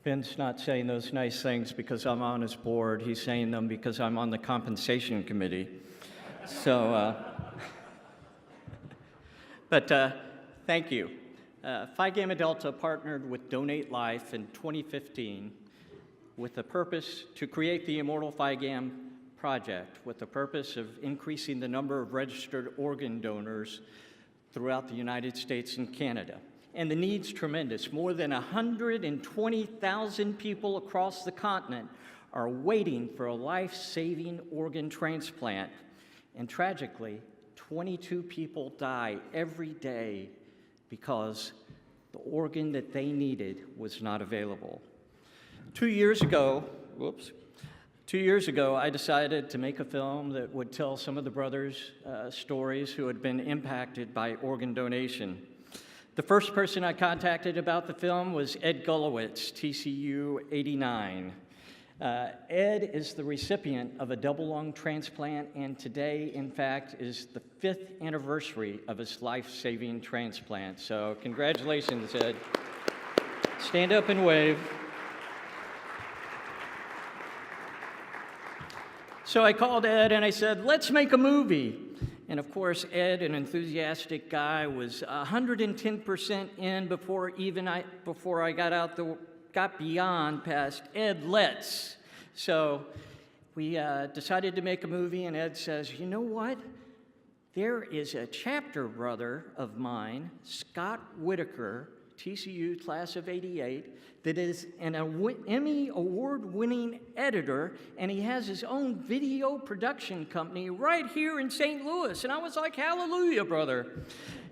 Ben's not saying those nice things because I'm on his board. He's saying them because I'm on the compensation committee. So, thank you. Phi Gamma Delta partnered with Donate Life in 2015 with the purpose to create the Immortal Phi Gam Project with the purpose of increasing the number of registered organ donors throughout the United States and Canada. And the need's tremendous. More than 120,000 people across the continent are waiting for a life-saving organ transplant. And tragically, 22 people die every day because the organ that they needed was not available. 2 years ago, I decided to make a film that would tell some of the brothers' stories who had been impacted by organ donation. The first person I contacted about the film was Ed Gulewitz, TCU 89. Ed is the recipient of a double lung transplant, and today, in fact, is the 5th anniversary of his life-saving transplant. So congratulations, Ed. Stand up and wave. So I called Ed and I said, let's make a movie. And of course, Ed, an enthusiastic guy, was 110% in before I got beyond past Ed, let's. So we decided to make a movie, and Ed says, you know what? There is a chapter brother of mine, Scott Whitaker, TCU class of 88, that is an Emmy award-winning editor, and he has his own video production company right here in St. Louis. And I was like, hallelujah, brother.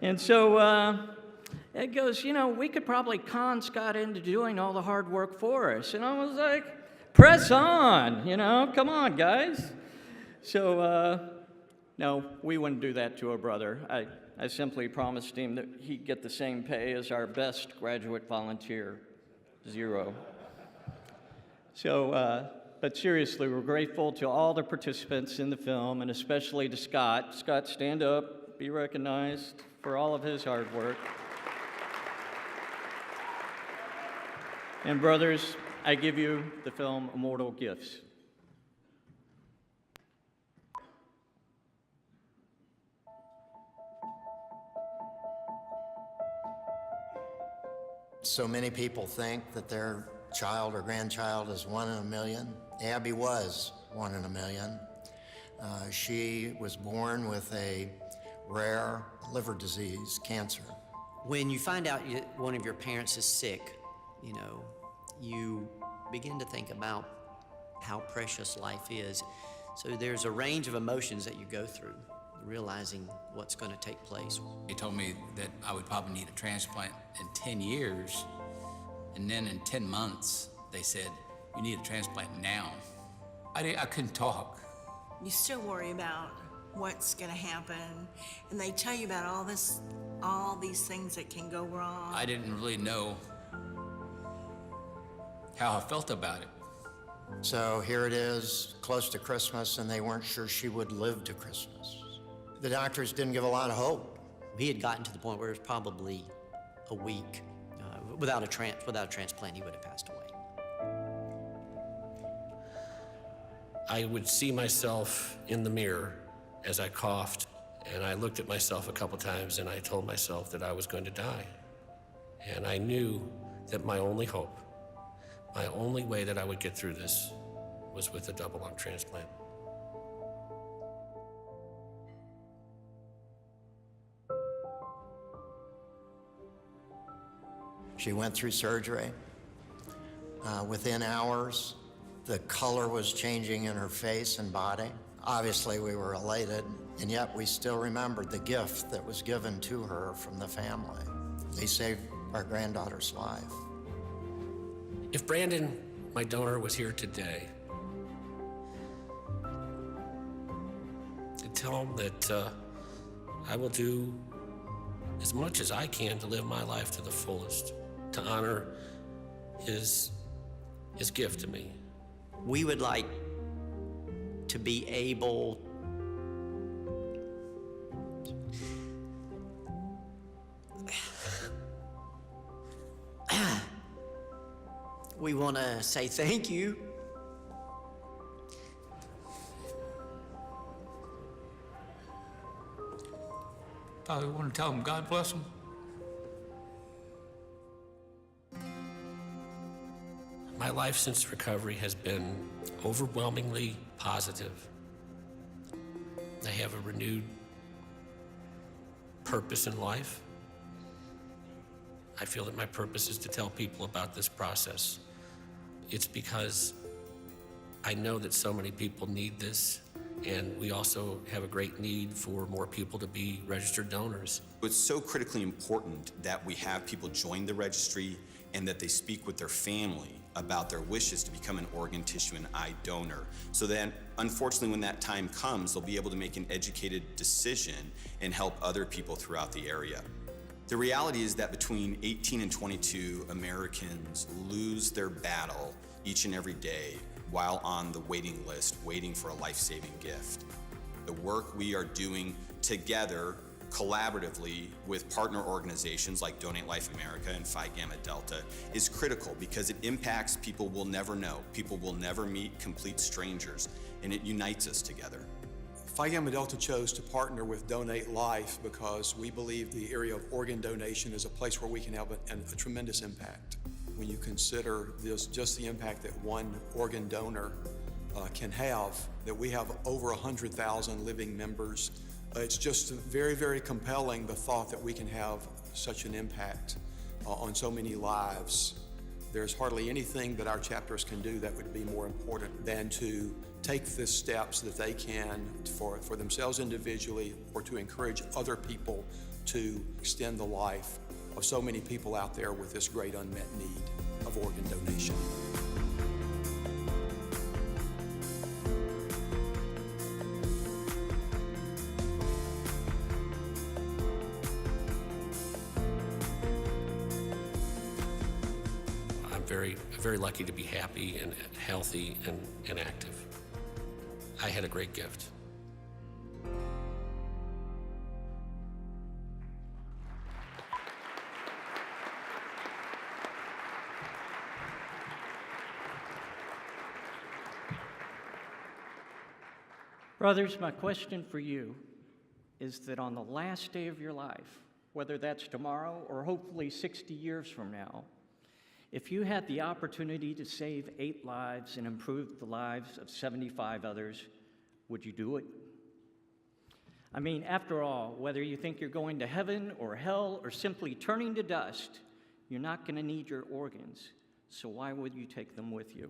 And so Ed goes, you know, we could probably con Scott into doing all the hard work for us. And I was like, press on, you know, come on, guys. So, no, we wouldn't do that to a brother. I simply promised him that he'd get the same pay as our best graduate volunteer, 0. So, but seriously, we're grateful to all the participants in the film, and especially to Scott. Scott, stand up, be recognized for all of his hard work. And brothers, I give you the film Immortal Gifts. So many people think that their child or grandchild is 1 in a million. Abby was 1 in a million. She was born with a rare liver disease, cancer. When you find out one of your parents is sick, you know, you begin to think about how precious life is. So there's a range of emotions that you go through, realizing what's going to take place. They told me that I would probably need a transplant in 10 years, and then in 10 months, they said, you need a transplant now. I couldn't talk. You still worry about what's gonna happen, and they tell you about all these things that can go wrong. I didn't really know how I felt about it. So here it is, close to Christmas, and they weren't sure she would live to Christmas. The doctors didn't give a lot of hope. He had gotten to the point where it was probably a week. Without a transplant, he would have passed away. I would see myself in the mirror as I coughed, and I looked at myself a couple times, and I told myself that I was going to die. And I knew that my only hope, my only way that I would get through this was with a double lung transplant. She went through surgery. Within hours, the color was changing in her face and body. Obviously, we were elated, and yet we still remembered the gift that was given to her from the family. They saved our granddaughter's life. If Brandon, my donor, was here today, I'd tell him that I will do as much as I can to live my life to the fullest, to honor his gift to me. We would like to be able we want to say thank you. Father, we want to tell them God bless them. My life since recovery has been overwhelmingly positive. I have a renewed purpose in life. I feel that my purpose is to tell people about this process. It's because I know that so many people need this, and we also have a great need for more people to be registered donors. It's so critically important that we have people join the registry and that they speak with their family about their wishes to become an organ, tissue, and eye donor. So then, unfortunately, when that time comes, they'll be able to make an educated decision and help other people throughout the area. The reality is that between 18 and 22 Americans lose their battle each and every day while on the waiting list, waiting for a life-saving gift. The work we are doing together, collaboratively with partner organizations like Donate Life America and Phi Gamma Delta is critical because it impacts people we'll never know. People will never meet, complete strangers, and it unites us together. Phi Gamma Delta chose to partner with Donate Life because we believe the area of organ donation is a place where we can have a tremendous impact. When you consider just the impact that one organ donor can have, that we have over 100,000 living members, it's just very, very compelling, the thought that we can have such an impact on so many lives. There's hardly anything that our chapters can do that would be more important than to take the steps that they can for themselves individually or to encourage other people to extend the life of so many people out there with this great unmet need of organ donation. I'm very lucky to be happy and healthy and active. I had a great gift. Brothers, my question for you is that on the last day of your life, whether that's tomorrow or hopefully 60 years from now, if you had the opportunity to save 8 lives and improve the lives of 75 others, would you do it? I mean, after all, whether you think you're going to heaven or hell or simply turning to dust, you're not going to need your organs, so why would you take them with you?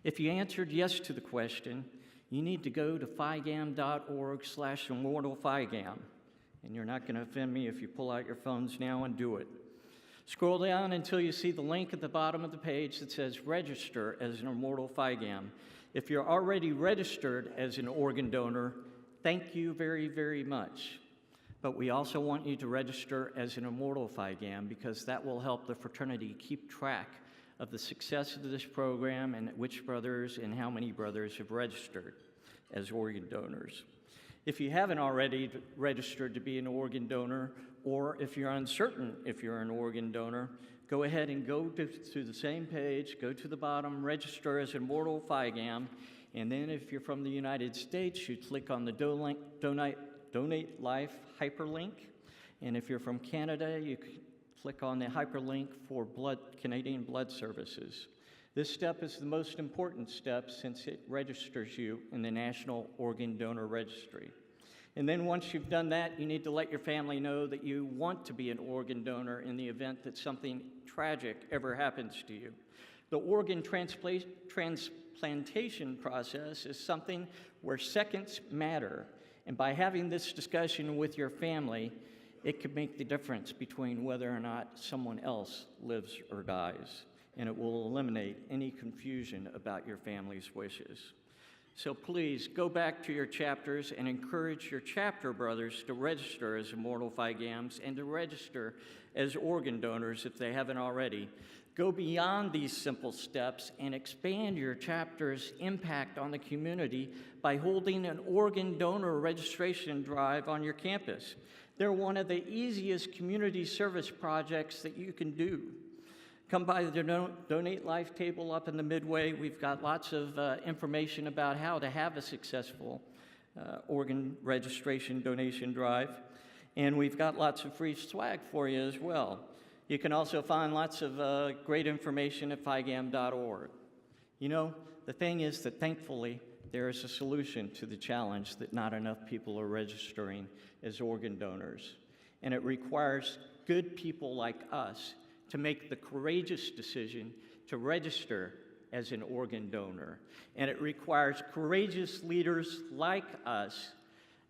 If you answered yes to the question, you need to go to phigam.org/Immortal Phi Gam, and you're not going to offend me if you pull out your phones now and do it. Scroll down until you see the link at the bottom of the page that says register as an Immortal Phi Gam. If you're already registered as an organ donor, thank you very, very much. But we also want you to register as an Immortal Phi Gam because that will help the fraternity keep track of the success of this program and which brothers and how many brothers have registered as organ donors. If you haven't already registered to be an organ donor, or if you're uncertain if you're an organ donor, go ahead and go to the same page, go to the bottom, register as Immortal Phi Gam, and then if you're from the United States, you click on the Donate Life hyperlink, and if you're from Canada, you click on the hyperlink for Canadian Blood Services. This step is the most important step since it registers you in the National Organ Donor Registry. And then once you've done that, you need to let your family know that you want to be an organ donor in the event that something tragic ever happens to you. The organ transplantation process is something where seconds matter, and by having this discussion with your family, it could make the difference between whether or not someone else lives or dies, and it will eliminate any confusion about your family's wishes. So please go back to your chapters and encourage your chapter brothers to register as Immortal Phi Gams and to register as organ donors if they haven't already. Go beyond these simple steps and expand your chapter's impact on the community by holding an organ donor registration drive on your campus. They're one of the easiest community service projects that you can do. Come by the Donate Life table up in the midway. We've got lots of information about how to have a successful organ registration donation drive. And we've got lots of free swag for you as well. You can also find lots of great information at phigam.org. You know, the thing is that thankfully there is a solution to the challenge that not enough people are registering as organ donors. And it requires good people like us to make the courageous decision to register as an organ donor. And it requires courageous leaders like us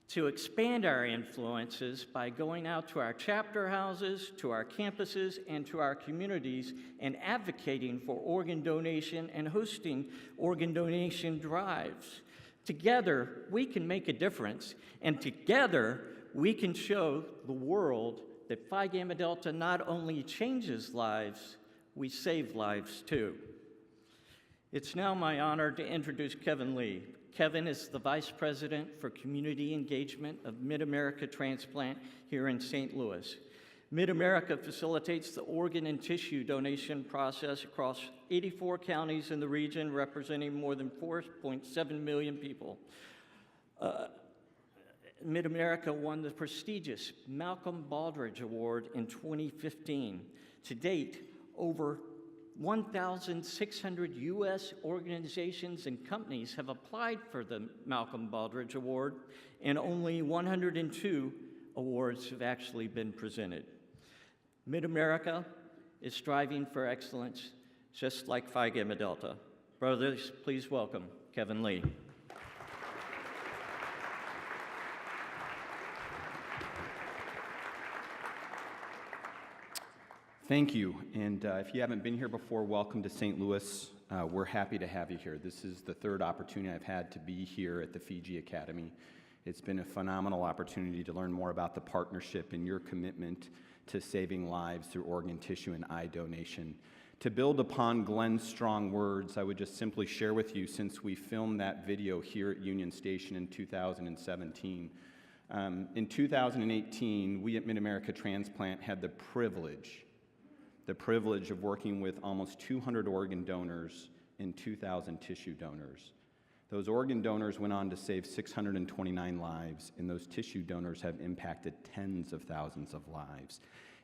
to expand our influences by going out to our chapter houses, to our campuses, and to our communities and advocating for organ donation and hosting organ donation drives. Together, we can make a difference, and together, we can show the world that Phi Gamma Delta not only changes lives, we save lives too. It's now my honor to introduce Kevin Lee. Kevin is the Vice President for Community Engagement of Mid-America Transplant here in St. Louis. Mid-America facilitates the organ and tissue donation process across 84 counties in the region, representing more than 4.7 million people. Mid-America won the prestigious Malcolm Baldrige Award in 2015. To date, over 1,600 U.S. organizations and companies have applied for the Malcolm Baldrige Award, and only 102 awards have actually been presented. Mid-America is striving for excellence, just like Phi Gamma Delta. Brothers, please welcome Kevin Lee. Thank you, and if you haven't been here before, welcome to St. Louis. We're happy to have you here. This is the third opportunity I've had to be here at the Fiji Academy. It's been a phenomenal opportunity to learn more about the partnership and your commitment to saving lives through organ, tissue, and eye donation. To build upon Glenn's strong words, I would just simply share with you, since we filmed that video here at Union Station in 2017, in 2018, we at Mid-America Transplant had the privilege of working with almost 200 organ donors and 2,000 tissue donors. Those organ donors went on to save 629 lives, and those tissue donors have impacted tens of thousands of lives.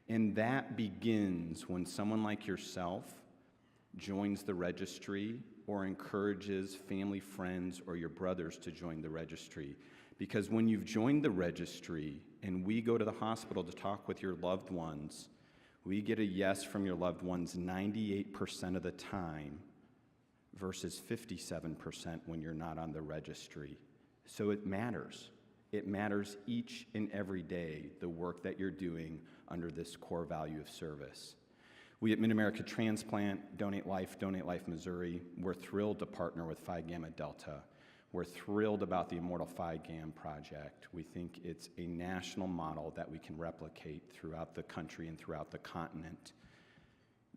And that begins when someone like yourself joins the registry or encourages family, friends, or your brothers to join the registry. Because when you've joined the registry and we go to the hospital to talk with your loved ones, we get a yes from your loved ones 98% of the time versus 57% when you're not on the registry. So it matters. It matters each and every day, the work that you're doing under this core value of service. We at Mid-America Transplant, Donate Life Missouri, we're thrilled to partner with Phi Gamma Delta. We're thrilled about the Immortal Phi Gam Project. We think it's a national model that we can replicate throughout the country and throughout the continent.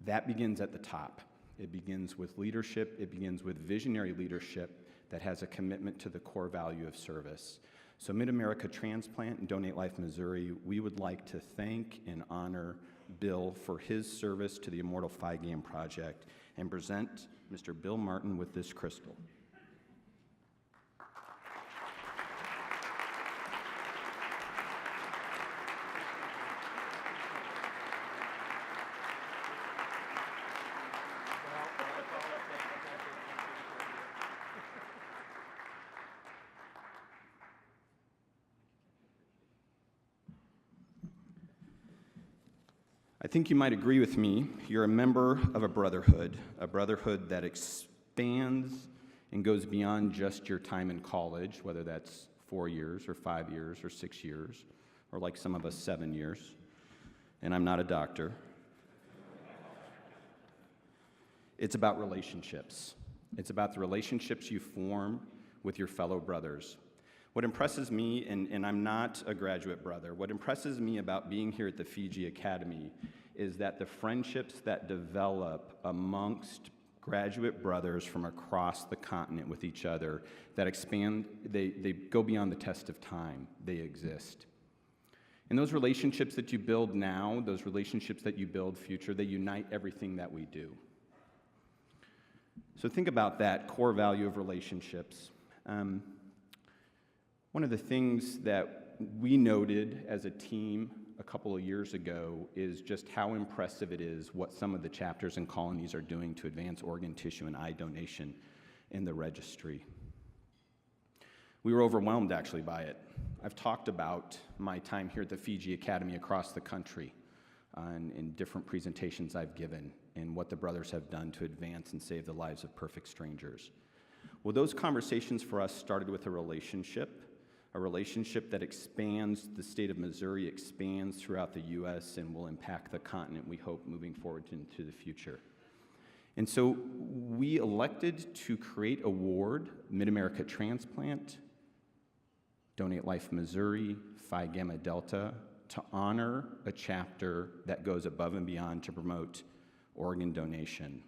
That begins at the top. It begins with leadership. It begins with visionary leadership that has a commitment to the core value of service. So Mid-America Transplant and Donate Life Missouri, we would like to thank and honor Bill for his service to the Immortal Phi Gam Project and present Mr. Bill Martin with this crystal. I think you might agree with me. You're a member of a brotherhood that expands and goes beyond just your time in college, whether that's 4 years or 5 years or 6 years, or like some of us, 7 years. And I'm not a doctor. It's about relationships. It's about the relationships you form with your fellow brothers. What impresses me, and I'm not a graduate brother, what impresses me about being here at the Fiji Academy is that the friendships that develop amongst graduate brothers from across the continent with each other, that expand, they go beyond the test of time, they exist. And those relationships that you build now, those relationships that you build future, they unite everything that we do. So think about that core value of relationships. One of the things that we noted as a team a couple of years ago is just how impressive it is what some of the chapters and colonies are doing to advance organ, tissue, and eye donation in the registry. We were overwhelmed, actually, by it. I've talked about my time here at the Fiji Academy across the country in different presentations I've given and what the brothers have done to advance and save the lives of perfect strangers. Well, those conversations for us started with a relationship that expands the state of Missouri, expands throughout the U.S., and will impact the continent, we hope, moving forward into the future. And so we elected to create a award, Mid-America Transplant, Donate Life Missouri, Phi Gamma Delta, to honor a chapter that goes above and beyond to promote organ donation.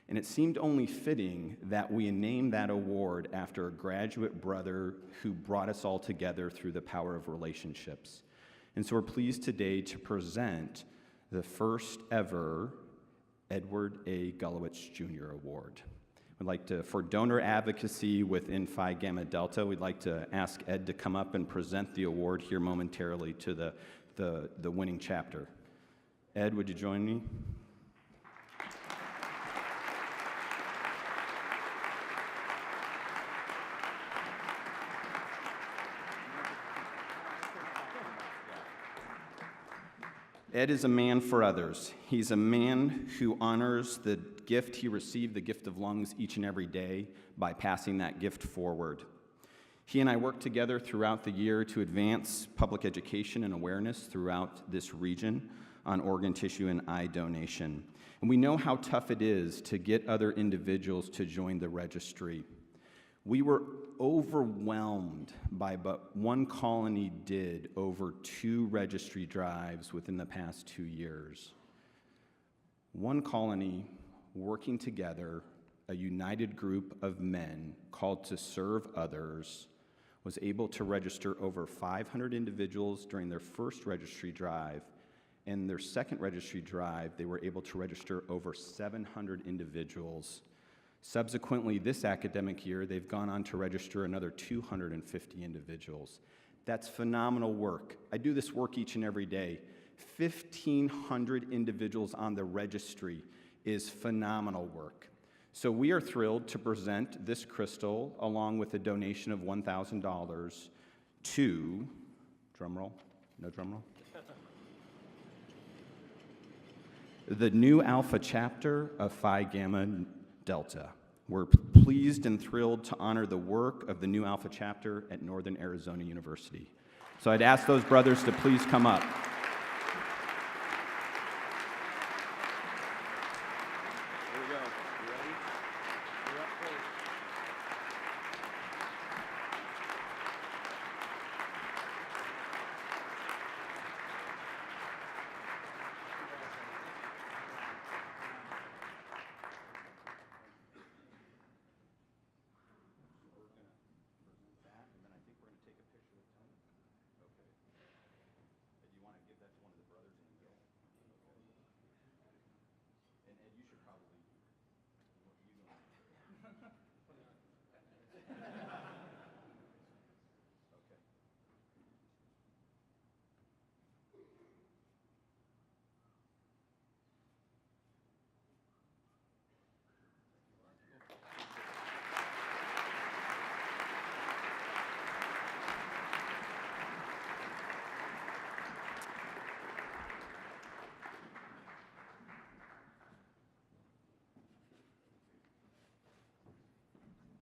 And it seemed only fitting that we name that award after a graduate brother who brought us all together through the power of relationships. And so we're pleased today to present the first ever Edward A. Gulewitz Jr. Award. We'd like to, for donor advocacy within Phi Gamma Delta, we'd like to ask Ed to come up and present the award here momentarily to the winning chapter. Ed, would you join me? Ed is a man for others. He's a man who honors the gift he received, the gift of lungs, each and every day by passing that gift forward. He and I work together throughout the year to advance public education and awareness throughout this region on organ, tissue, and eye donation. And we know how tough it is to get other individuals to join the registry. We were overwhelmed by what one colony did over 2 registry drives within the past 2 years. One colony working together, a united group of men called to serve others, was able to register over 500 individuals during their first registry drive. And their second registry drive, they were able to register over 700 individuals. Subsequently, this academic year, they've gone on to register another 250 individuals. That's phenomenal work. I do this work each and every day. 1,500 individuals on the registry is phenomenal work. So we are thrilled to present this crystal along with a donation of $1,000 to, drumroll, no drumroll, the new Alpha chapter of Phi Gamma Delta. We're pleased and thrilled to honor the work of the new Alpha chapter at Northern Arizona University. So I'd ask those brothers to please come up. Here we go. You ready? You're up first.